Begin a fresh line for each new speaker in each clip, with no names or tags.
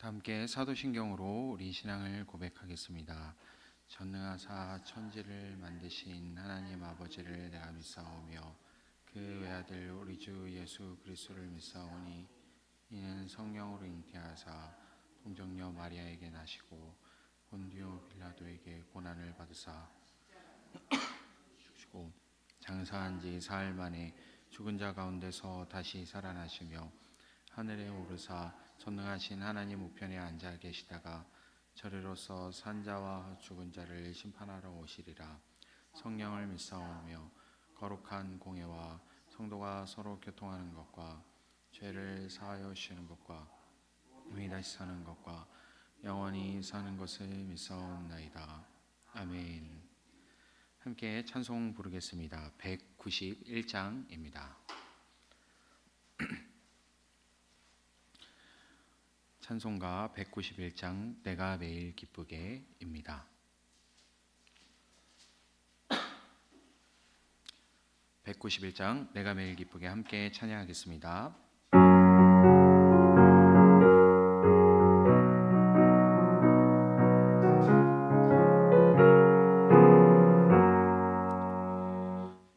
함께 사도신경으로 우리 신앙을 고백하겠습니다. 전능하사 천지를 만드신 하나님 아버지를 내가 믿사오며 그 외아들 우리 주 예수 그리스도를 믿사오니 이는 성령으로 잉태하사 동정녀 마리아에게 나시고 본디오 빌라도에게 고난을 받으사 죽으시고 장사한 지 사흘 만에 죽은 자 가운데서 다시 살아나시며 하늘에 오르사 전능하신 하나님 우편에 앉아 계시다가 저리로서 산자와 죽은 자를 심판하러 오시리라. 성령을 믿사오며 거룩한 공예와 성도가 서로 교통하는 것과 죄를 사하여 주시는 것과 몸이 다시 사는 것과 영원히 사는 것을 믿사옵나이다. 아멘. 함께 찬송 부르겠습니다. 191장입니다. 찬송가 191장 내가 매일 기쁘게입니다. 191장 내가 매일 기쁘게 함께 찬양하겠습니다.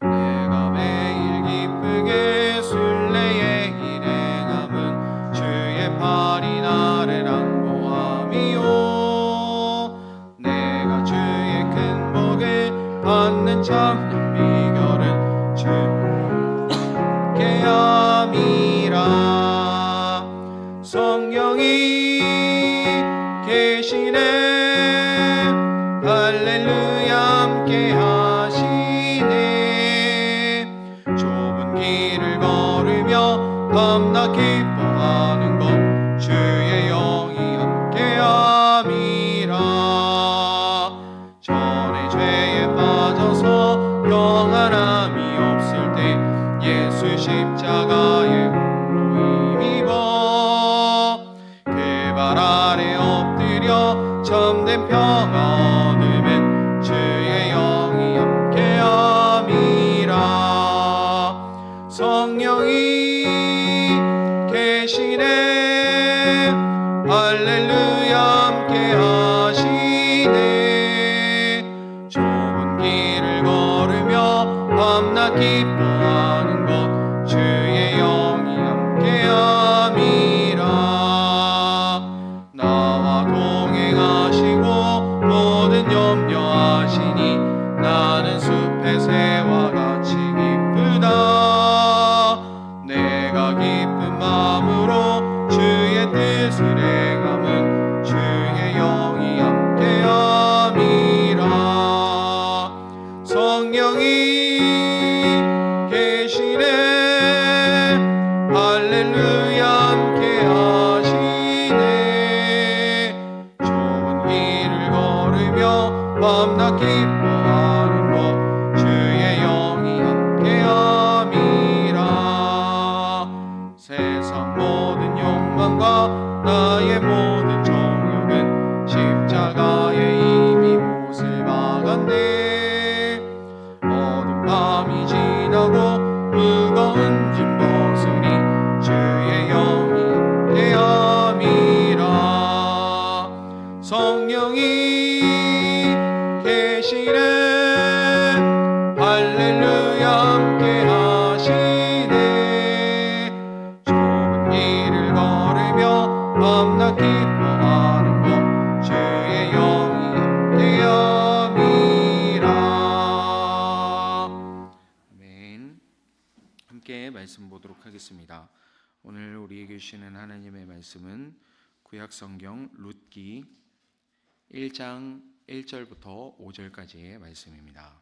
내가 매일 기쁘게 순례에 일행함은 주의 팔이 나를 안보함이요 내가 주의 큰 복을 받는 참 비결은 주께 함이라. 성령이 계시네 할렐루야 함께 하시네. 좁은 길을 걸으며 밤낮 기뻐하는 것 주의 영이 함께 함이라. 전에 죄에 빠져서 평안함이 없을 때 예수 십자가에 홀로 힘입어 그 발 아래 엎드려 참된 평화 얻으면 주의 영이 함께 함이라. 성령이 계시네 할렐루야 함께 하시네. 좁은 길을 걸으며 밤낮 기뻐하는 것 주의 영이 함께 함이라. 나와 동행하시고 모든 염려하시니 나는 숲의 새와 같이 기쁘다. 내가 기쁜 마음으로 주의 뜻을 행함은 주의 영이 함께 함이라. 성령이 계시네 할렐루야 함께 하시네. 좁은 길을 걸으며 밤낮 기뻐하는 것 주의 영이 함께 함이라. 세상 모든 욕망과 나의 모든 정욕은 십자가에 이미 못을 박았네. 어두운 밤이 지나고 무거운 짐 벗으니 주의 영이 함께 함이라. 성령이 계시네 할렐루야 함께 하시네. 좁은 길을 걸으며 밤낮 기뻐하는 것 주의 영이 함께 함이라. 아멘. 함께 말씀 보도록 하겠습니다. 오늘 우리에게 주시는 하나님의 말씀은 구약성경 룻기 1장 1절부터 5절까지의 말씀입니다.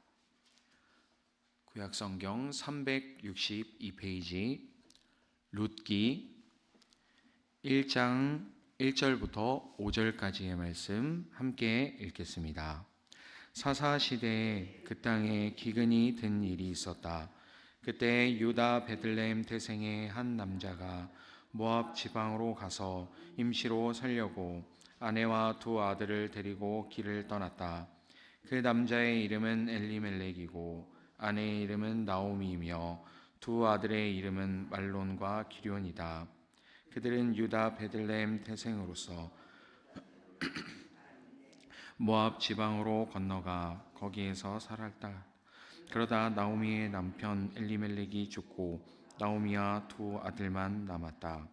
구약성경 362페이지 룻기 1장 1절부터 5절까지의 말씀 함께 읽겠습니다. 사사시대에 그 땅에 기근이 든 일이 있었다. 그때 유다 베들레헴 태생의 한 남자가 모압 지방으로 가서 임시로 살려고 아내와 두 아들을 데리고 길을 떠났다. 그 남자의 이름은 엘리멜렉이고 아내의 이름은 나오미이며 두 아들의 이름은 말론과 기럨이다. 그들은 유다 베들레헴 태생으로서 모압 지방으로 건너가 거기에서 살았다. 그러다 나오미의 남편 엘리멜렉이 죽고 나오미와 두 아들만 남았다.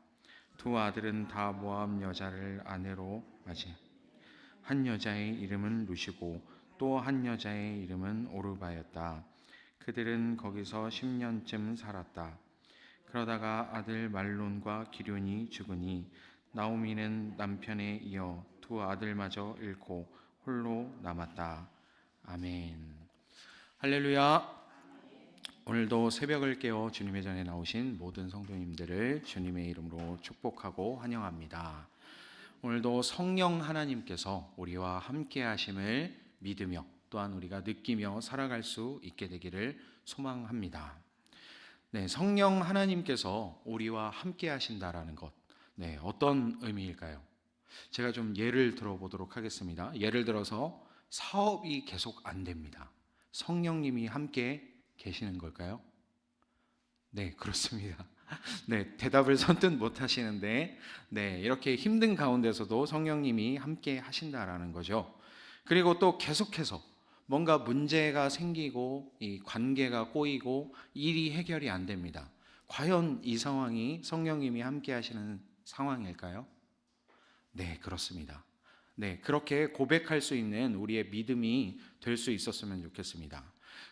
두 아들은 다 모압 여자를 아내로 맞이. 한 여자의 이름은 루시고 또 한 여자의 이름은 오르바였다. 그들은 거기서 10년쯤 살았다. 그러다가 아들 말론과 기륜이 죽으니 나오미는 남편에 이어 두 아들마저 잃고 홀로 남았다. 아멘. 할렐루야. 오늘도 새벽을 깨워 주님의 전에 나오신 모든 성도님들을 주님의 이름으로 축복하고 환영합니다. 오늘도 성령 하나님께서 우리와 함께 하심을 믿으며 또한 우리가 느끼며 살아갈 수 있게 되기를 소망합니다. 네, 성령 하나님께서 우리와 함께 하신다라는 것, 네, 어떤 의미일까요? 제가 좀 예를 들어보도록 하겠습니다. 예를 들어서 사업이 계속 안 됩니다. 성령님이 함께 계시는 걸까요? 네, 그렇습니다. 네, 대답을 선뜻 못 하시는데, 네, 이렇게 힘든 가운데서도 성령님이 함께 하신다라는 거죠. 그리고 또 계속해서 뭔가 문제가 생기고 이 관계가 꼬이고 일이 해결이 안 됩니다. 과연 이 상황이 성령님이 함께 하시는 상황일까요? 네, 그렇습니다. 네, 그렇게 고백할 수 있는 우리의 믿음이 될 수 있었으면 좋겠습니다.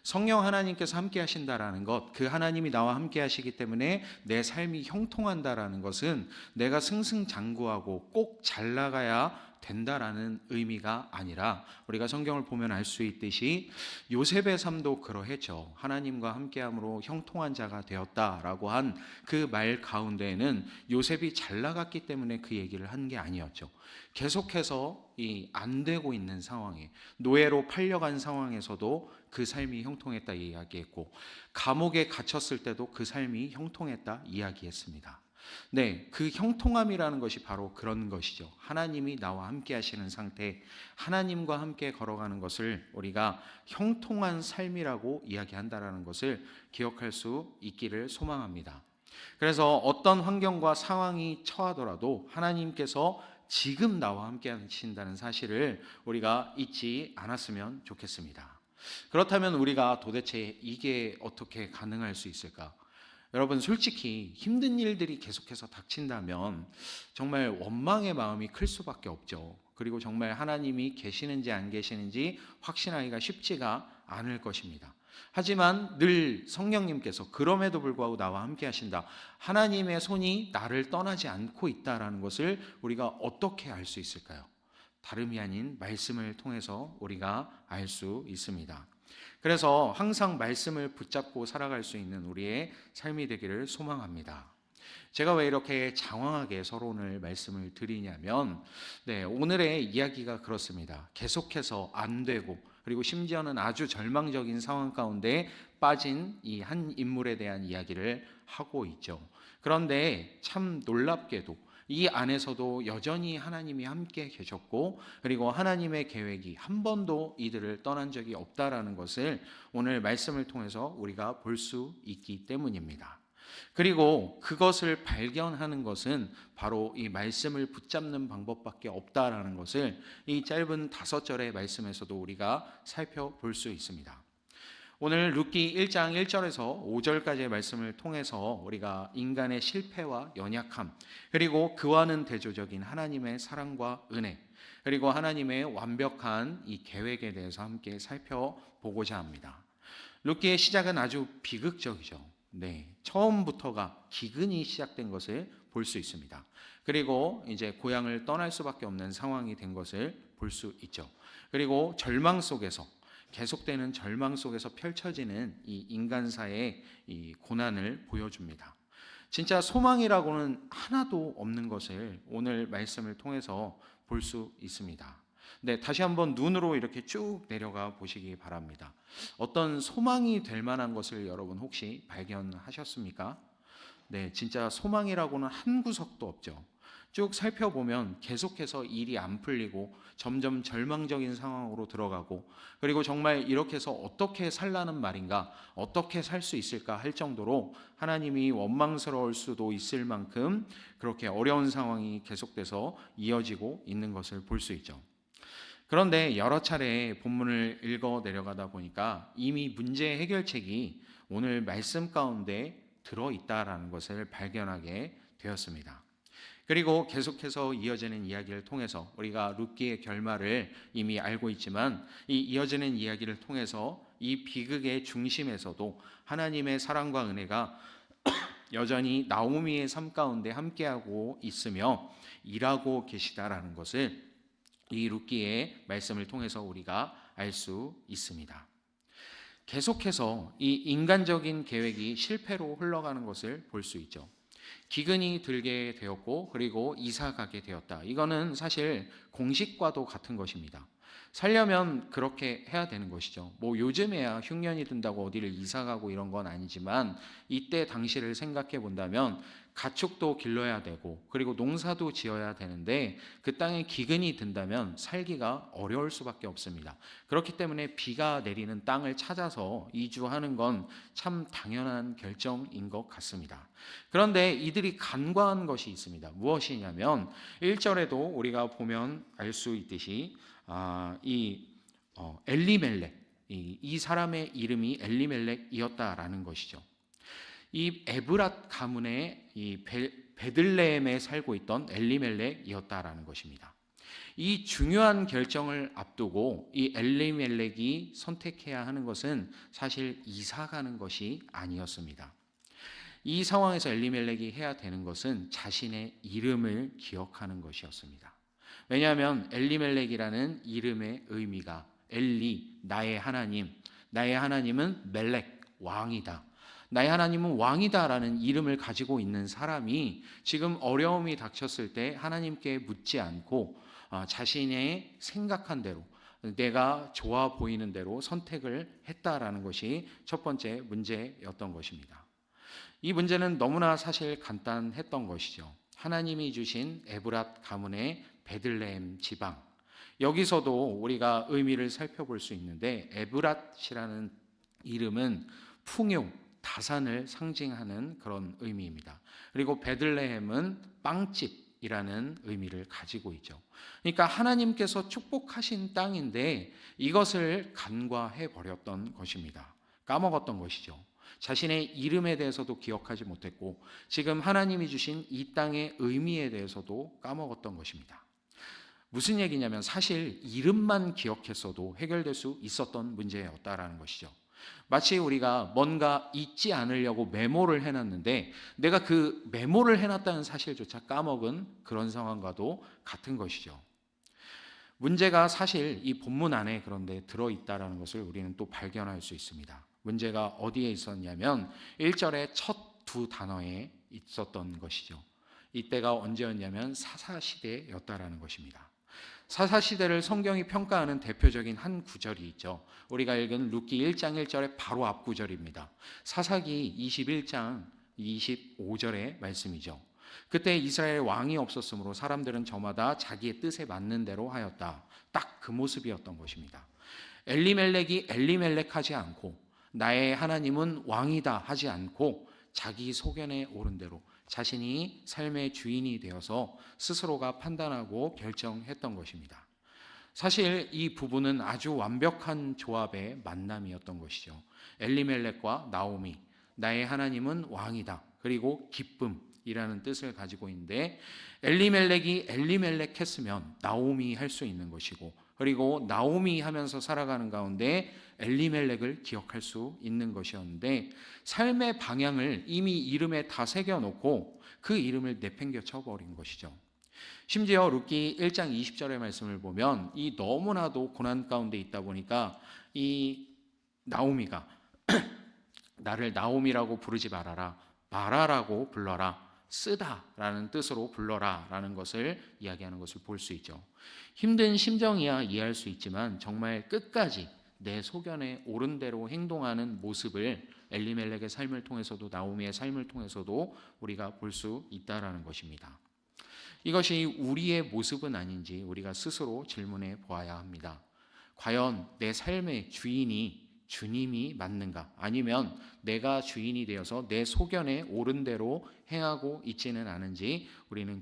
성령 하나님께서 함께 하신다라는 것, 그 하나님이 나와 함께 하시기 때문에 내 삶이 형통한다라는 것은 내가 승승장구하고 꼭 잘 나가야 된다라는 의미가 아니라 우리가 성경을 보면 알 수 있듯이 요셉의 삶도 그러했죠. 하나님과 함께함으로 형통한 자가 되었다라고 한 그 말 가운데에는 요셉이 잘 나갔기 때문에 그 얘기를 한 게 아니었죠. 계속해서 이 안 되고 있는 상황에 노예로 팔려간 상황에서도 그 삶이 형통했다 이야기했고 감옥에 갇혔을 때도 그 삶이 형통했다 이야기했습니다. 네, 그 형통함이라는 것이 바로 그런 것이죠. 하나님이 나와 함께 하시는 상태, 하나님과 함께 걸어가는 것을 우리가 형통한 삶이라고 이야기한다라는 것을 기억할 수 있기를 소망합니다. 그래서 어떤 환경과 상황이 처하더라도 하나님께서 지금 나와 함께 하신다는 사실을 우리가 잊지 않았으면 좋겠습니다. 그렇다면 우리가 도대체 이게 어떻게 가능할 수 있을까? 여러분, 솔직히 힘든 일들이 계속해서 닥친다면 정말 원망의 마음이 클 수밖에 없죠. 그리고 정말 하나님이 계시는지 안 계시는지 확신하기가 쉽지가 않을 것입니다. 하지만 늘 성령님께서 그럼에도 불구하고 나와 함께 하신다. 하나님의 손이 나를 떠나지 않고 있다라는 것을 우리가 어떻게 알 수 있을까요? 다름이 아닌 말씀을 통해서 우리가 알 수 있습니다. 그래서 항상 말씀을 붙잡고 살아갈 수 있는 우리의 삶이 되기를 소망합니다. 제가 왜 이렇게 장황하게 서론을 말씀을 드리냐면 오늘의 이야기가 그렇습니다. 계속해서 안 되고 그리고 심지어는 아주 절망적인 상황 가운데 빠진 이 한 인물에 대한 이야기를 하고 있죠. 그런데 참 놀랍게도 이 안에서도 여전히 하나님이 함께 계셨고 그리고 하나님의 계획이 한 번도 이들을 떠난 적이 없다라는 것을 오늘 말씀을 통해서 우리가 볼 수 있기 때문입니다. 그리고 그것을 발견하는 것은 바로 이 말씀을 붙잡는 방법밖에 없다라는 것을 이 짧은 5절의 말씀에서도 우리가 살펴볼 수 있습니다. 오늘 룻기 1장 1절에서 5절까지의 말씀을 통해서 우리가 인간의 실패와 연약함 그리고 그와는 대조적인 하나님의 사랑과 은혜 그리고 하나님의 완벽한 이 계획에 대해서 함께 살펴보고자 합니다. 룻기의 시작은 아주 비극적이죠. 처음부터가 기근이 시작된 것을 볼 수 있습니다. 그리고 이제 고향을 떠날 수밖에 없는 상황이 된 것을 볼 수 있죠. 그리고 절망 속에서 계속되는 절망 속에서 펼쳐지는 이 인간사의 이 고난을 보여줍니다. 진짜 소망이라고는 하나도 없는 것을 오늘 말씀을 통해서 볼 수 있습니다. 다시 한번 눈으로 이렇게 쭉 내려가 보시기 바랍니다. 어떤 소망이 될 만한 것을 여러분 혹시 발견하셨습니까? 진짜 소망이라고는 한 구석도 없죠. 쭉 살펴보면 계속해서 일이 안 풀리고 점점 절망적인 상황으로 들어가고, 그리고 정말 이렇게 해서 어떻게 살라는 말인가, 어떻게 살 수 있을까 할 정도로 하나님이 원망스러울 수도 있을 만큼 그렇게 어려운 상황이 계속돼서 이어지고 있는 것을 볼 수 있죠. 그런데 여러 차례 본문을 읽어 내려가다 보니까 이미 문제 해결책이 오늘 말씀 가운데 들어있다라는 것을 발견하게 되었습니다. 그리고 계속해서 이어지는 이야기를 통해서 우리가 룻기의 결말을 이미 알고 있지만, 이 이어지는 이야기를 통해서 이 비극의 중심에서도 하나님의 사랑과 은혜가 여전히 나오미의 삶 가운데 함께하고 있으며 일하고 계시다라는 것을 이 룻기의 말씀을 통해서 우리가 알 수 있습니다. 계속해서 이 인간적인 계획이 실패로 흘러가는 것을 볼 수 있죠. 기근이 들게 되었고 그리고 이사 가게 되었다. 이거는 사실 공식과도 같은 것입니다. 살려면 그렇게 해야 되는 것이죠. 뭐 요즘에야 흉년이 든다고 어디를 이사 가고 이런 건 아니지만, 이때 당시를 생각해 본다면 가축도 길러야 되고 그리고 농사도 지어야 되는데 그 땅에 기근이 든다면 살기가 어려울 수밖에 없습니다. 그렇기 때문에 비가 내리는 땅을 찾아서 이주하는 건 참 당연한 결정인 것 같습니다. 그런데 이들이 간과한 것이 있습니다. 무엇이냐면 1절에도 우리가 보면 알 수 있듯이 엘리멜렉, 이 사람의 이름이 엘리멜렉이었다라는 것이죠. 이 에브랏 가문의 이 베들레헴에 살고 있던 엘리멜렉이었다라는 것입니다. 이 중요한 결정을 앞두고 이 엘리멜렉이 선택해야 하는 것은 사실 이사 가는 것이 아니었습니다. 이 상황에서 엘리멜렉이 해야 되는 것은 자신의 이름을 기억하는 것이었습니다. 왜냐하면 엘리멜렉이라는 이름의 의미가 엘리, 나의 하나님, 나의 하나님은 멜렉, 왕이다. 나의 하나님은 왕이다라는 이름을 가지고 있는 사람이 지금 어려움이 닥쳤을 때 하나님께 묻지 않고 자신의 생각한 대로, 내가 좋아 보이는 대로 선택을 했다라는 것이 첫 번째 문제였던 것입니다. 이 문제는 너무나 사실 간단했던 것이죠. 하나님이 주신 에브랏 가문의 베들레헴 지방, 여기서도 우리가 의미를 살펴볼 수 있는데, 에브랏이라는 이름은 풍요, 다산을 상징하는 그런 의미입니다. 그리고 베들레헴은 빵집이라는 의미를 가지고 있죠. 그러니까 하나님께서 축복하신 땅인데 이것을 간과해 버렸던 것입니다. 까먹었던 것이죠. 자신의 이름에 대해서도 기억하지 못했고 지금 하나님이 주신 이 땅의 의미에 대해서도 까먹었던 것입니다. 무슨 얘기냐면 사실 이름만 기억했어도 해결될 수 있었던 문제였다라는 것이죠. 마치 우리가 뭔가 잊지 않으려고 메모를 해놨는데 내가 그 메모를 해놨다는 사실조차 까먹은 그런 상황과도 같은 것이죠. 문제가 사실 이 본문 안에 그런데 들어있다라는 것을 우리는 또 발견할 수 있습니다. 문제가 어디에 있었냐면 1절의 첫 두 단어에 있었던 것이죠. 이때가 언제였냐면 사사시대였다라는 것입니다. 사사시대를 성경이 평가하는 대표적인 한 구절이 있죠. 우리가 읽은 룻기 1장 1절의 바로 앞 구절입니다. 사사기 21장 25절의 말씀이죠. 그때 이스라엘 왕이 없었으므로 사람들은 저마다 자기의 뜻에 맞는 대로 하였다. 딱 그 모습이었던 것입니다. 엘리멜렉이 엘리멜렉하지 않고 나의 하나님은 왕이다 하지 않고 자기 소견에 오른 대로 자신이 삶의 주인이 되어서 스스로가 판단하고 결정했던 것입니다. 사실 이 부분은 아주 완벽한 조합의 만남이었던 것이죠. 엘리멜렉과 나오미, 나의 하나님은 왕이다. 그리고 기쁨이라는 뜻을 가지고 있는데 엘리멜렉이 엘리멜렉 했으면 나오미 할 수 있는 것이고, 그리고 나오미 하면서 살아가는 가운데 엘리멜렉을 기억할 수 있는 것이었는데 삶의 방향을 이미 이름에 다 새겨놓고 그 이름을 내팽겨 쳐버린 것이죠. 심지어 룻기 1장 20절의 말씀을 보면 이 너무나도 고난 가운데 있다 보니까 이 나오미가 나를 나오미라고 부르지 말아라, 마라라고 불러라, 쓰다라는 뜻으로 불러라라는 것을 이야기하는 것을 볼 수 있죠. 힘든 심정이야 이해할 수 있지만 정말 끝까지 내 소견에 옳은 대로 행동하는 모습을 엘리멜렉의 삶을 통해서도 나오미의 삶을 통해서도 우리가 볼 수 있다라는 것입니다. 이것이 우리의 모습은 아닌지 우리가 스스로 질문해 보아야 합니다. 과연 내 삶의 주인이 주님이 맞는가? 아니면 내가 주인이 되어서 내 소견에 옳은 대로 행하고 있지는 않은지 우리는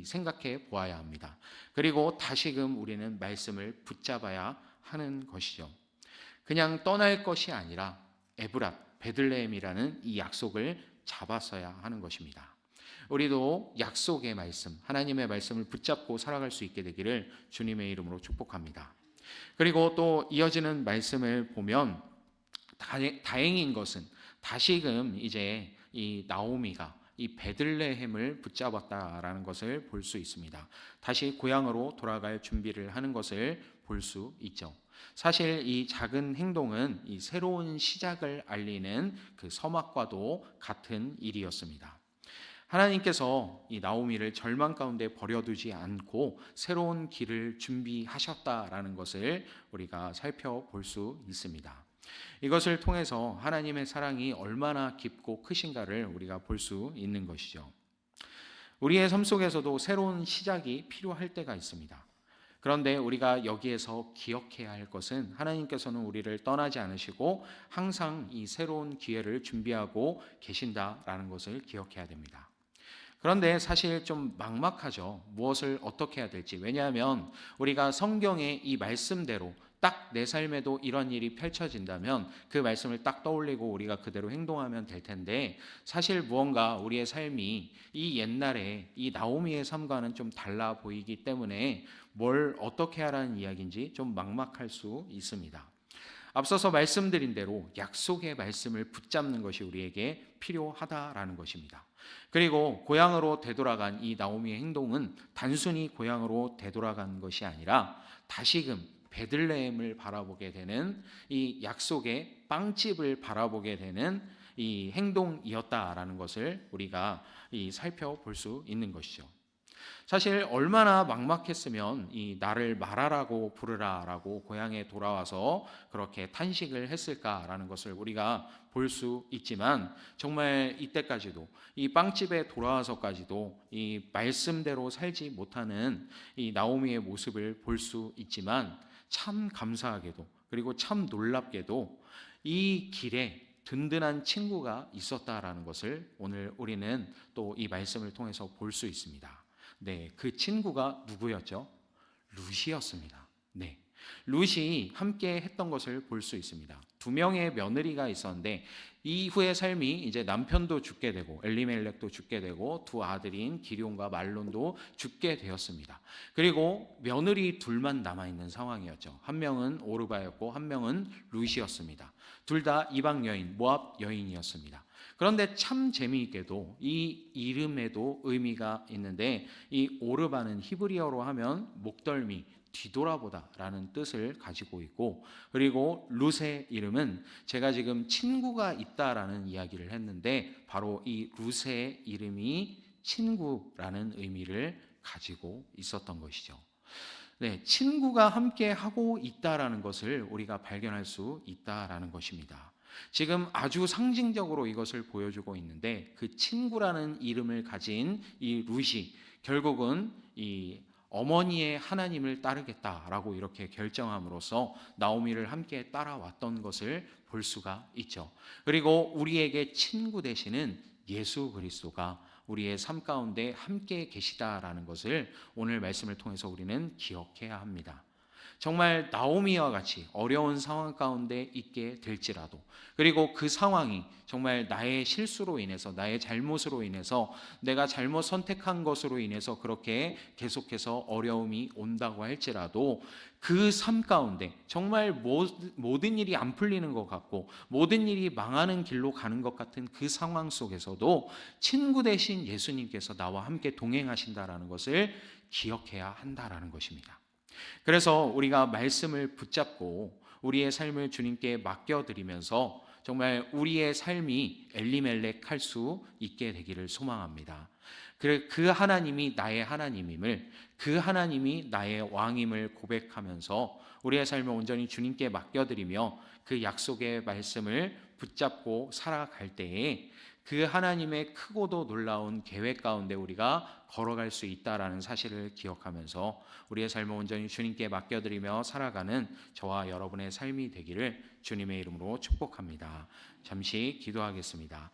생각해 보아야 합니다. 그리고 다시금 우리는 말씀을 붙잡아야 하는 것이죠. 그냥 떠날 것이 아니라 에브랏, 베들레헴이라는 이 약속을 잡았어야 하는 것입니다. 우리도 약속의 말씀, 하나님의 말씀을 붙잡고 살아갈 수 있게 되기를 주님의 이름으로 축복합니다. 그리고 또 이어지는 말씀을 보면 다행인 것은 다시금 이제 이 나오미가 이 베들레헴을 붙잡았다라는 것을 볼 수 있습니다. 다시 고향으로 돌아갈 준비를 하는 것을 볼 수 있죠. 사실 이 작은 행동은 이 새로운 시작을 알리는 그 서막과도 같은 일이었습니다. 하나님께서 이 나오미를 절망 가운데 버려두지 않고 새로운 길을 준비하셨다라는 것을 우리가 살펴볼 수 있습니다. 이것을 통해서 하나님의 사랑이 얼마나 깊고 크신가를 우리가 볼 수 있는 것이죠. 우리의 삶 속에서도 새로운 시작이 필요할 때가 있습니다. 그런데 우리가 여기에서 기억해야 할 것은 하나님께서는 우리를 떠나지 않으시고 항상 이 새로운 기회를 준비하고 계신다라는 것을 기억해야 됩니다. 그런데 사실 좀 막막하죠. 무엇을 어떻게 해야 될지. 왜냐하면 우리가 성경의 이 말씀대로 딱 내 삶에도 이런 일이 펼쳐진다면 그 말씀을 딱 떠올리고 우리가 그대로 행동하면 될 텐데, 사실 무언가 우리의 삶이 이 옛날에 이 나오미의 삶과는 좀 달라 보이기 때문에 뭘 어떻게 하라는 이야기인지 좀 막막할 수 있습니다. 앞서서 말씀드린 대로 약속의 말씀을 붙잡는 것이 우리에게 필요하다라는 것입니다. 그리고 고향으로 되돌아간 이 나오미의 행동은 단순히 고향으로 되돌아간 것이 아니라 다시금 베들레헴을 바라보게 되는 이 약속의 빵집을 바라보게 되는 이 행동이었다라는 것을 우리가 살펴볼 수 있는 것이죠. 사실 얼마나 막막했으면 이 나를 말하라고 부르라라고 고향에 돌아와서 그렇게 탄식을 했을까라는 것을 우리가 볼 수 있지만, 정말 이때까지도 이 빵집에 돌아와서까지도 이 말씀대로 살지 못하는 이 나오미의 모습을 볼 수 있지만, 참 감사하게도 그리고 참 놀랍게도 이 길에 든든한 친구가 있었다라는 것을 오늘 우리는 또 이 말씀을 통해서 볼 수 있습니다. 네, 그 친구가 누구였죠? 룻이었습니다. 네, 룻이 함께 했던 것을 볼 수 있습니다. 2명의 며느리가 있었는데 이후의 삶이 이제 남편도 죽게 되고 엘리멜렉도 죽게 되고 두 아들인 기럝과 말론도 죽게 되었습니다. 그리고 며느리 둘만 남아있는 상황이었죠. 한 명은 오르바였고 한 명은 룻이었습니다. 둘 다 이방 여인, 모압 여인이었습니다. 그런데 참 재미있게도 이 이름에도 의미가 있는데, 이 오르바는 히브리어로 하면 목덜미, 뒤돌아보다라는 뜻을 가지고 있고, 그리고 룻의 이름은 제가 지금 친구가 있다라는 이야기를 했는데 바로 이 룻의 이름이 친구라는 의미를 가지고 있었던 것이죠. 네, 친구가 함께 하고 있다라는 것을 우리가 발견할 수 있다라는 것입니다. 지금 아주 상징적으로 이것을 보여주고 있는데, 그 친구라는 이름을 가진 이 룻이 결국은 이 어머니의 하나님을 따르겠다라고 이렇게 결정함으로써 나오미를 함께 따라왔던 것을 볼 수가 있죠. 그리고 우리에게 친구 되시는 예수 그리스도가 우리의 삶 가운데 함께 계시다라는 것을 오늘 말씀을 통해서 우리는 기억해야 합니다. 정말 나오미와 같이 어려운 상황 가운데 있게 될지라도, 그리고 그 상황이 정말 나의 실수로 인해서, 나의 잘못으로 인해서, 내가 잘못 선택한 것으로 인해서 그렇게 계속해서 어려움이 온다고 할지라도, 그 삶 가운데 정말 모든 일이 안 풀리는 것 같고 모든 일이 망하는 길로 가는 것 같은 그 상황 속에서도 친구 되신 예수님께서 나와 함께 동행하신다라는 것을 기억해야 한다라는 것입니다. 그래서 우리가 말씀을 붙잡고 우리의 삶을 주님께 맡겨드리면서 정말 우리의 삶이 엘리멜렉 할 수 있게 되기를 소망합니다. 그 하나님이 나의 하나님임을, 그 하나님이 나의 왕임을 고백하면서 우리의 삶을 온전히 주님께 맡겨드리며 그 약속의 말씀을 붙잡고 살아갈 때에 그 하나님의 크고도 놀라운 계획 가운데 우리가 걸어갈 수 있다라는 사실을 기억하면서 우리의 삶을 온전히 주님께 맡겨드리며 살아가는 저와 여러분의 삶이 되기를 주님의 이름으로 축복합니다. 잠시 기도하겠습니다.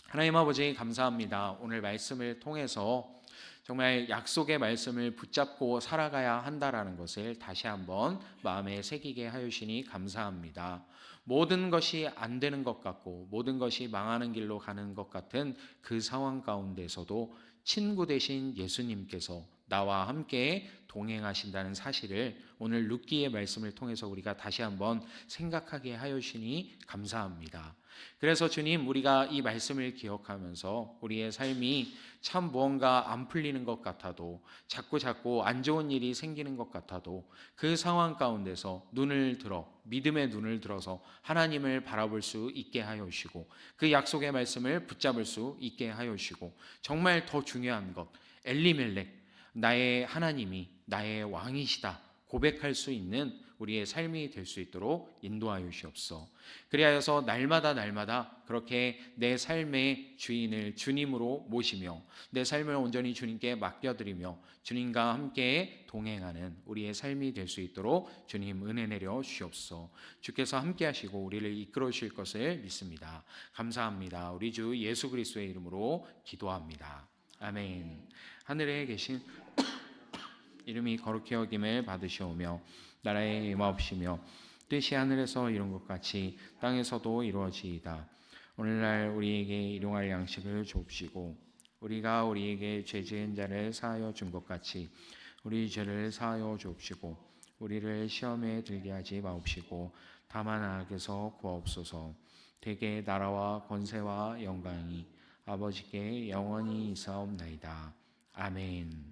하나님 아버지 감사합니다. 오늘 말씀을 통해서 정말 약속의 말씀을 붙잡고 살아가야 한다라는 것을 다시 한번 마음에 새기게 하시니 감사합니다. 모든 것이 안 되는 것 같고 모든 것이 망하는 길로 가는 것 같은 그 상황 가운데서도 친구 되신 예수님께서 나와 함께 동행하신다는 사실을 오늘 룻기의 말씀을 통해서 우리가 다시 한번 생각하게 하시니 감사합니다. 그래서 주님, 우리가 이 말씀을 기억하면서 우리의 삶이 참 무언가 안 풀리는 것 같아도 자꾸 안 좋은 일이 생기는 것 같아도 그 상황 가운데서 믿음의 눈을 들어서 하나님을 바라볼 수 있게 하여 주시고 그 약속의 말씀을 붙잡을 수 있게 하여 주시고 정말 더 중요한 것, 엘리멜렉, 나의 하나님이 나의 왕이시다 고백할 수 있는 우리의 삶이 될 수 있도록 인도하여 주시옵소서. 그리하여서 날마다 그렇게 내 삶의 주인을 주님으로 모시며 내 삶을 온전히 주님께 맡겨드리며 주님과 함께 동행하는 우리의 삶이 될 수 있도록 주님 은혜 내려 주시옵소서. 주께서 함께 하시고 우리를 이끌어 주실 것을 믿습니다. 감사합니다. 우리 주 예수 그리스도의 이름으로 기도합니다. 아멘. 하늘에 계신 이름이 거룩히 여김을 받으시오며 나라에 임하옵시며 뜻이 하늘에서 이룬 것 같이 땅에서도 이루어지이다. 오늘날 우리에게 일용할 양식을 주옵시고 우리가 우리에게 죄 지은 자를 사하여 준 것 같이 우리 죄를 사하여 주옵시고 우리를 시험에 들게 하지 마옵시고 다만 악에서 구하옵소서. 대개 나라와 권세와 영광이 아버지께 영원히 있사옵나이다. 아멘.